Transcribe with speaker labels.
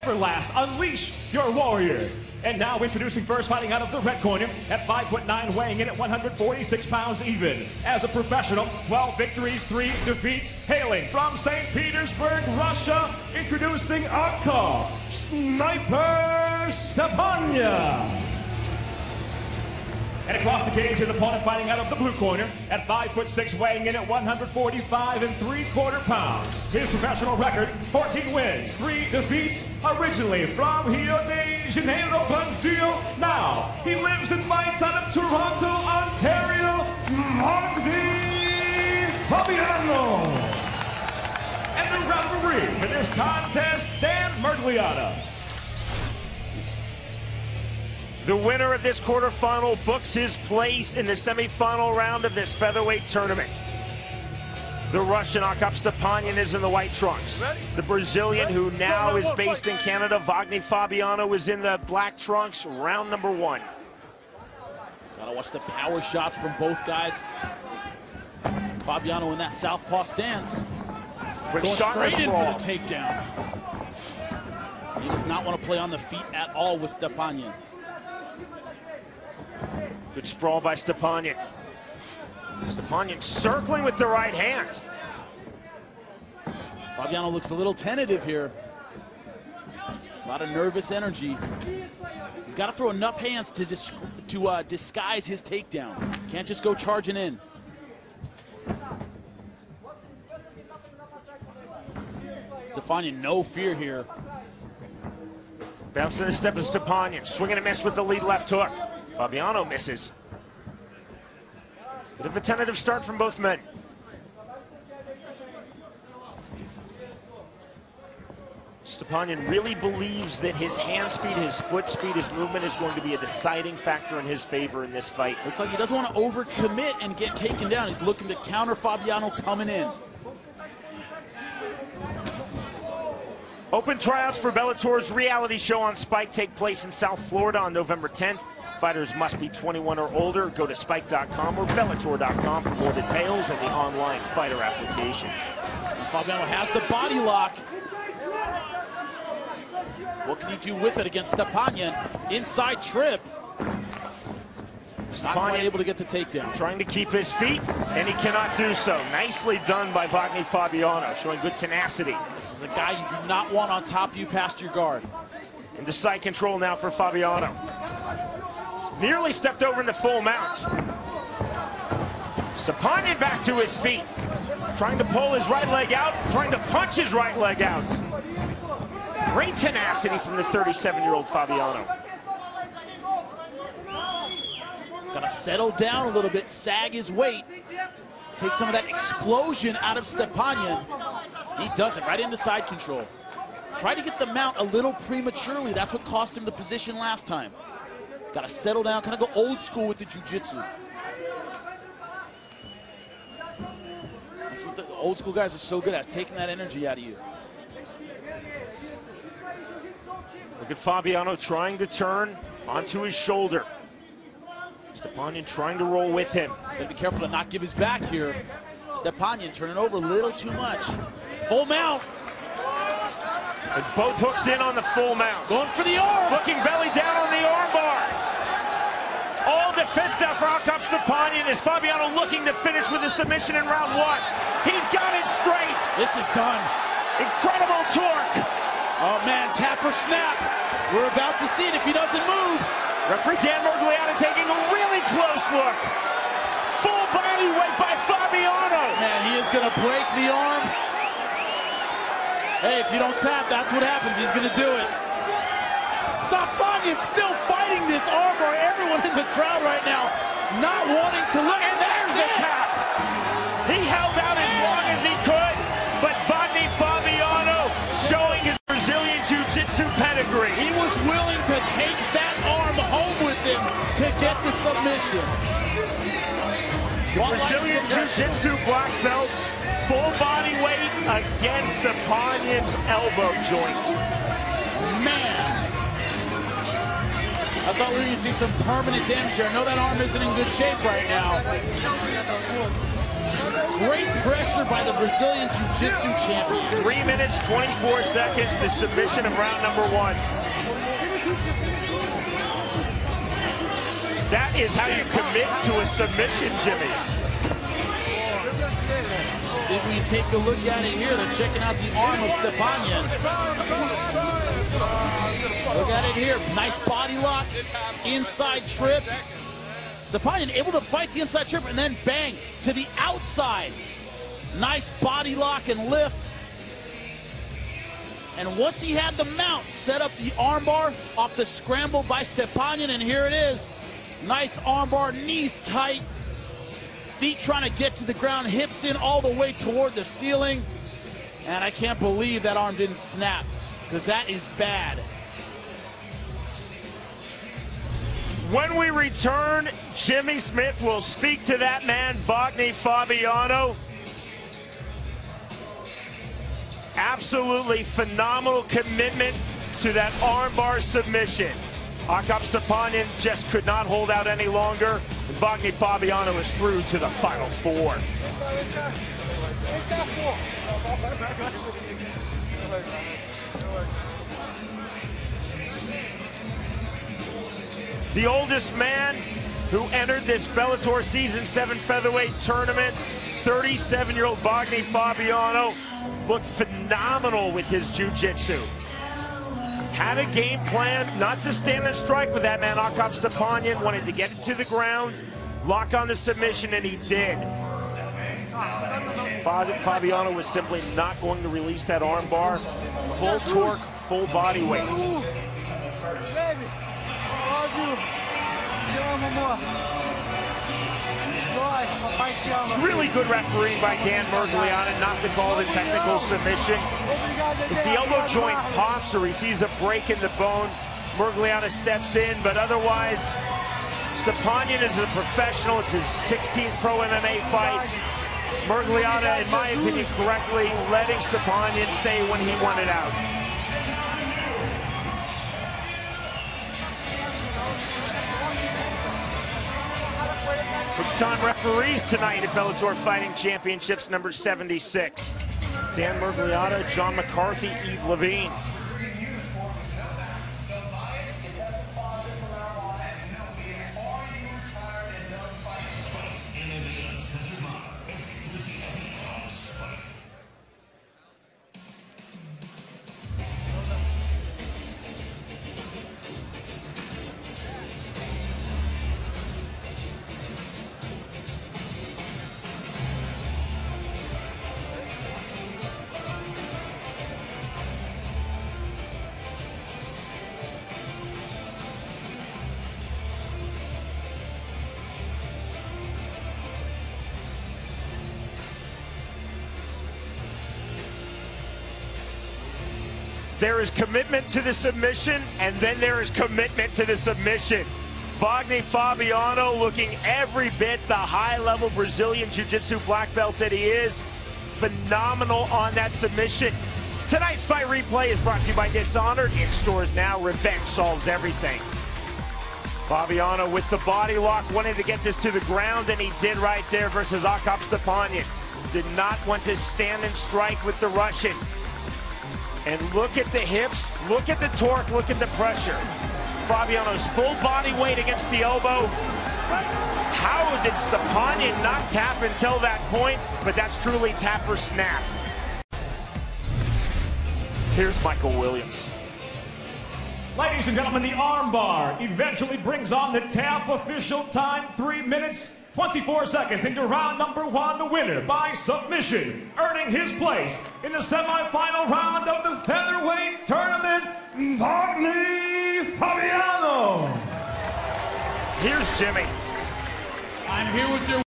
Speaker 1: For last, unleash your warrior. And now introducing first, fighting out of the red corner at 5'9", weighing in at 146 pounds even. As a professional, 12 victories, 3 defeats, hailing from St. Petersburg, Russia, introducing Akop, Sniper Stepanya. And across the cage, his opponent fighting out of the blue corner at 5'6", weighing in at 145 3/4 pounds. His professional record, 14 wins, 3 defeats, originally from Rio de Janeiro, Brazil. Now, he lives and fights out of Toronto, Ontario, Fabiaну. And the referee for this contest, Dan Mergliata.
Speaker 2: The winner of this quarterfinal books his place in the semifinal round of this featherweight tournament. The Russian Akop Stepanian is in the white trunks. The Brazilian, who now is based in Canada, Fabianu, is in the black trunks, round number 1.
Speaker 3: Gotta watch the power shots from both guys. Fabianu in that southpaw stance.
Speaker 2: Quick
Speaker 3: going
Speaker 2: shot
Speaker 3: straight in for
Speaker 2: brawl.
Speaker 3: the takedown. He does not want to play on the feet at all with Stepanian.
Speaker 2: Good sprawl by Stepanian. Stepanian circling with the right hand.
Speaker 3: Fabianu looks a little tentative here. A lot of nervous energy. He's got to throw enough hands to disguise his takedown. Can't just go charging in. Stepanian, no fear here.
Speaker 2: Bounce to the step of Stepanian. Swing and a miss with the lead left hook. Fabianu misses. Bit of a tentative start from both men. Stepanian really believes that his hand speed, his foot speed, his movement is going to be a deciding factor in his favor in this fight.
Speaker 3: Looks like he doesn't want to overcommit and get taken down. He's looking to counter Fabianu coming in.
Speaker 2: Open tryouts for Bellator's reality show on Spike take place in South Florida on November 10th. Fighters must be 21 or older. Go to spike.com or bellator.com for more details and the online fighter application.
Speaker 3: And Fabianu has the body lock. What can he do with it against Stepanian? Inside trip. Not quite able to get the takedown.
Speaker 2: Trying to keep his feet, and he cannot do so. Nicely done by Fabianu, showing good tenacity.
Speaker 3: This is a guy you do not want on top of you past your guard.
Speaker 2: Into side control now for Fabianu. Nearly stepped over into full mount. Stepanian back to his feet. Trying to pull his right leg out, trying to punch his right leg out. Great tenacity from the 37-year-old Fabianu.
Speaker 3: Gotta settle down a little bit, sag his weight. Take some of that explosion out of Stepanian. He does it right into side control. Try to get the mount a little prematurely. That's what cost him the position last time. Got to settle down, kind of go old school with the jiu-jitsu. That's what the old school guys are so good at, taking that energy out of you.
Speaker 2: Look at Fabianu trying to turn onto his shoulder. Stepanian trying to roll with him.
Speaker 3: He's got to be careful to not give his back here. Stepanian turning over a little too much. Full mount.
Speaker 2: And both hooks in on the full mount.
Speaker 3: Going for the arm.
Speaker 2: Looking belly down on the arm bar. All defense now for Akop Stepanian as Fabianu looking to finish with a submission in round 1. He's got it straight.
Speaker 3: This is done.
Speaker 2: Incredible torque.
Speaker 3: Oh man, tap or snap. We're about to see it if he doesn't move.
Speaker 2: Referee Dan Mergliata taking a really close look. Full body weight by Fabianu.
Speaker 3: Man, he is gonna break the arm. Hey, if you don't tap, that's what happens. He's gonna do it. Stepanian still fighting this armbar. Everyone in the crowd right now not wanting to look.
Speaker 2: And there's the tap. He held out as long as he could, but Fabianu showing his Brazilian jiu-jitsu pedigree.
Speaker 3: He was willing to take that arm home with him to get the submission.
Speaker 2: The Brazilian jiu-jitsu black belts, full body weight against Stepanian's elbow joint.
Speaker 3: Man. I thought we were going to see some permanent damage here. I know that arm isn't in good shape right now. Great pressure by the Brazilian Jiu-Jitsu champion.
Speaker 2: 3 minutes, 24 seconds, the submission of round number 1. That is how you commit to a submission, Jimmy.
Speaker 3: See if we can take a look at it here. They're checking out the arm of Stepanian. Look at it here. Nice body lock, inside trip. Stepanian able to fight the inside trip and then bang to the outside. Nice body lock and lift. And once he had the mount, set up the armbar off the scramble by Stepanian, and here it is. Nice armbar, knees tight. Feet trying to get to the ground, hips in all the way toward the ceiling. And I can't believe that arm didn't snap, because that is bad.
Speaker 2: When we return, Jimmy Smith will speak to that man, Wagner Fabiano. Absolutely phenomenal commitment to that armbar submission. Akop Stepanian just could not hold out any longer. Wagner Fabiano is through to the final 4. The oldest man who entered this Bellator Season 7 featherweight tournament, 37-year-old Wagner Fabiano, looked phenomenal with his jiu-jitsu. Had a game plan not to stand and strike with that man, Akop Stepanian, wanted to get it to the ground, lock on the submission, and he did. Fabiano was simply not going to release that armbar. Full torque, full body weight. It's really good refereeing by Dan Mergliana not to call the technical submission. If the elbow joint pops or he sees a break in the bone, Mergliana steps in, but otherwise, Stepanian is a professional. It's his 16th pro MMA fight. Mergliana, in my opinion, correctly letting Stepanian say when he wanted out. Big-time referees tonight at Bellator Fighting Championships number 76. Dan Mergliana, John McCarthy, Yves Levine. There is commitment to the submission, and then there is commitment to the submission. Wagner Fabiano looking every bit the high-level Brazilian Jiu-Jitsu black belt that he is. Phenomenal on that submission. Tonight's fight replay is brought to you by Dishonored. In stores now, revenge solves everything. Fabiano with the body lock, wanted to get this to the ground, and he did right there versus Akop Stepanian. Did not want to stand and strike with the Russian. And look at the hips, look at the torque, look at the pressure. Fabiano's full body weight against the elbow. How did Stepanian not tap until that point? But that's truly tap or snap. Here's Michael Williams.
Speaker 1: Ladies and gentlemen, the armbar eventually brings on the tap. Official time, 3 minutes, 24 seconds into round number 1. The winner by submission, earning his place in the semifinal round of the featherweight tournament, Wagner Fabiano.
Speaker 2: Here's Jimmy.
Speaker 3: I'm here with your